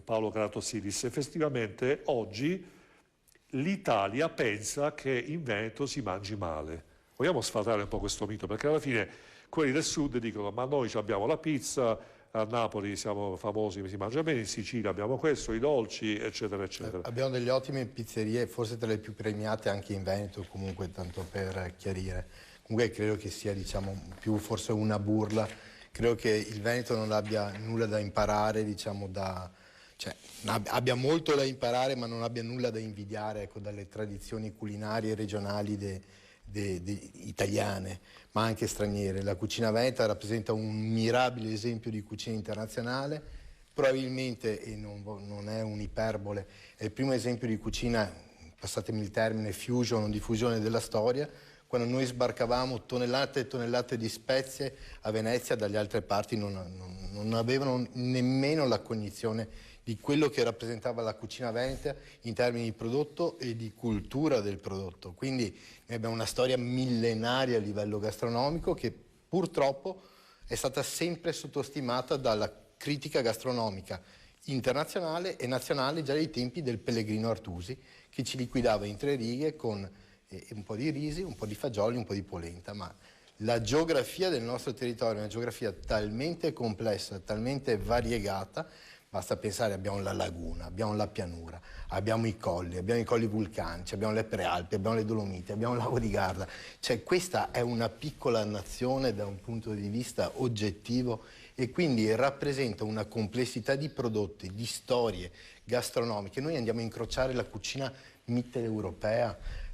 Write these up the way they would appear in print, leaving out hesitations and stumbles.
Paolo Caratosilis, effettivamente oggi l'Italia pensa che in Veneto si mangi male. Vogliamo sfatare un po' questo mito, perché alla fine quelli del sud dicono ma noi abbiamo la pizza, a Napoli siamo famosi, si mangia bene, in Sicilia abbiamo questo, i dolci, eccetera, eccetera. Abbiamo delle ottime pizzerie, forse tra le più premiate anche in Veneto, comunque, tanto per chiarire. Comunque credo che sia, diciamo, più forse una burla. Credo che il Veneto non abbia nulla da imparare, diciamo, cioè, abbia molto da imparare, ma non abbia nulla da invidiare, ecco, dalle tradizioni culinarie regionali italiane, ma anche straniere. La cucina veneta rappresenta un mirabile esempio di cucina internazionale, probabilmente, e non è un'iperbole, è il primo esempio di cucina, passatemi il termine, fusion o diffusione della storia, quando noi sbarcavamo tonnellate e tonnellate di spezie a Venezia, dalle altre parti non avevano nemmeno la cognizione di quello che rappresentava la cucina veneta in termini di prodotto e di cultura del prodotto. Quindi noi abbiamo una storia millenaria a livello gastronomico che purtroppo è stata sempre sottostimata dalla critica gastronomica internazionale e nazionale già dai tempi del Pellegrino Artusi, che ci liquidava in 3 righe con un po' di risi, un po' di fagioli, un po' di polenta. Ma la geografia del nostro territorio è una geografia talmente complessa, talmente variegata. Basta pensare, abbiamo la laguna, abbiamo la pianura, abbiamo i colli vulcanici, abbiamo le prealpi, abbiamo le Dolomiti, abbiamo il lago di Garda. Cioè questa è una piccola nazione da un punto di vista oggettivo e quindi rappresenta una complessità di prodotti, di storie gastronomiche. Noi andiamo a incrociare la cucina mitteleuropea.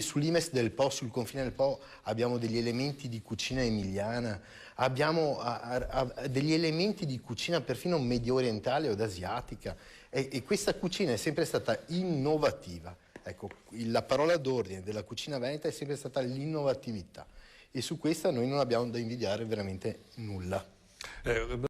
Sull'Imes del Po, sul confine del Po, abbiamo degli elementi di cucina emiliana, abbiamo degli elementi di cucina perfino medio orientale o asiatica e questa cucina è sempre stata innovativa. Ecco, la parola d'ordine della cucina veneta è sempre stata l'innovatività e su questa noi non abbiamo da invidiare veramente nulla.